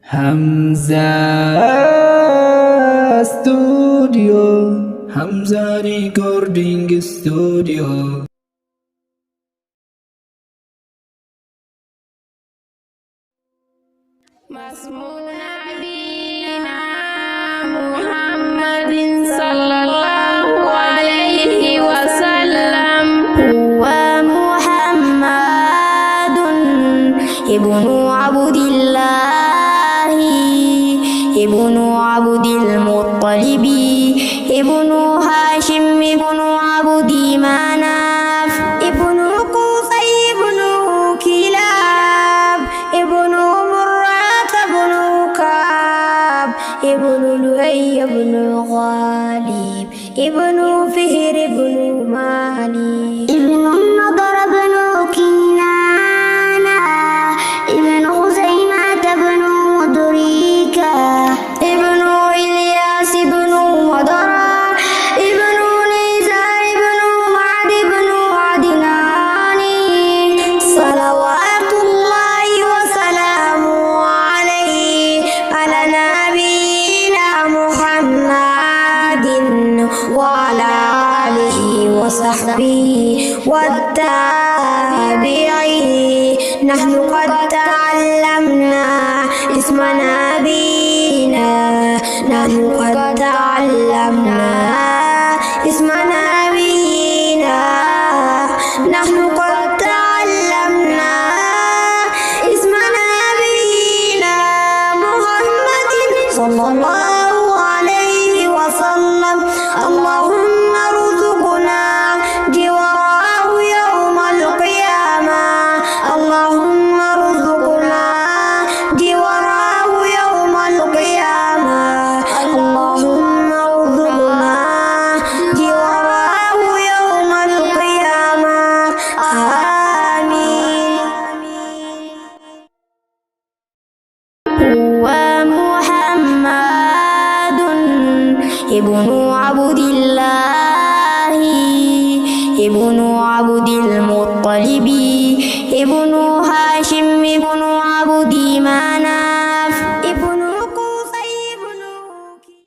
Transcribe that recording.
Hamzah Studio, Hamzah Recording Studio. Masmu Nabina Muhammadin sallallahu alaihi wasallam. Huwa Muhammadun ibnu Abdillahi ibnu Abdil Muttalibi ibnu Hashim ibnu Abdi Manaf ibnu Qusay ibnu Kilab ibnu ibnu Lu'ay ibnu Ghalib ibnu Fihr ibnu Malik ibnu Nadar ibnu Kinana ibnu Huzaimah ibnu Mudrika ibnu Ilyas ibnu Madara ibnu Nizar ibnu Ma'ad ibnu Adnani. Salawatullahi wa salamu alaihi ala nabi وعلى آله وصحبه والتابعين. نحن قد تعلمنا اسم نبينا، نحن قد تعلمنا اسم نبينا، نحن قد تعلمنا اسم نبينا محمد صلى الله عليه وسلم. اللهم ارزقنا جواره يوم القيامة، اللهم ارزقنا جواره يوم القيامة، اللهم ارزقنا جواره يوم القيامة. آمين. هو محمد ibnu Abdillahi ibnu Abdil Muttalibi ibnu